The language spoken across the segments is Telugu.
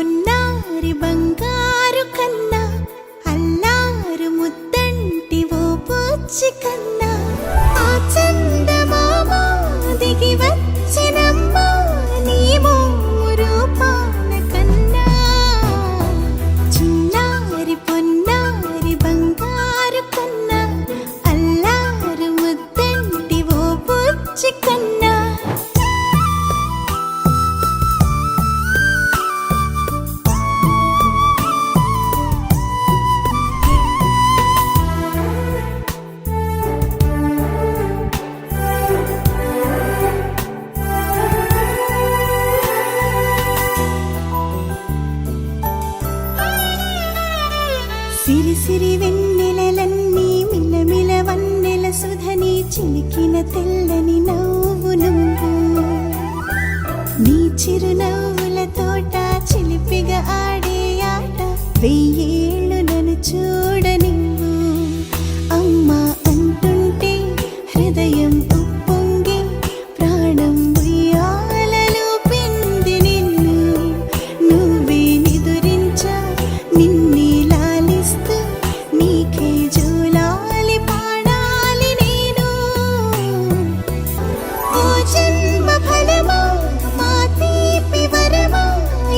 పొన్నారి బంగారు కన్నా అల్లారు ముద్దంటి ఓ పూచి కన్నా ఆ చందమామ దిగి వచ్చినమ్మ నీ రూపాల కన్నా చిన్నారి పొన్నారి బంగారు కన్నా అల్లారు ముద్దంటి ఓ పూచి కన్నా సిరి సిరి వెన్నెలలన్నీ మిలమిల వన్నెల సుధని చిలికిన తెల్లని నవ్వు నువ్వు నీ చిరునవ్వుల తోట చిలిపిగా ఆడే ఆట వెయ్యేళ్ళు నన్ను చూడ నువ్వు అమ్మా అంటుంటే హృదయం ఉప్పొంగి ప్రాణం ఉయ్యాలలో పిండి నిన్ను నువ్వే నిదురించా నిన్నే నీకే జూలాలి పాడాలి నేను ఓ జన్మ ఫలమా మా తీపి వరమా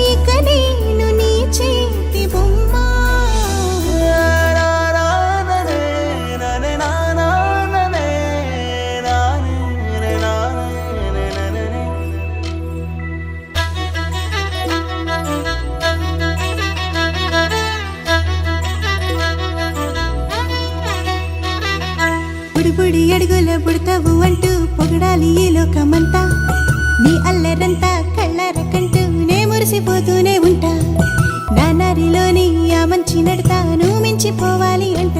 ఇక నేను నీ చేతి బొమ్మ బుడి అడుగుల బుడతావు అంటూ పొగడాలి ఈ లోకమంతా నీ అల్లరంతా కళ్ళారకంటూనే మురిసిపోతూనే ఉంటా నా నరిలోని ఆ మంచి నడతా నువ్వు మించిపోవాలి అంట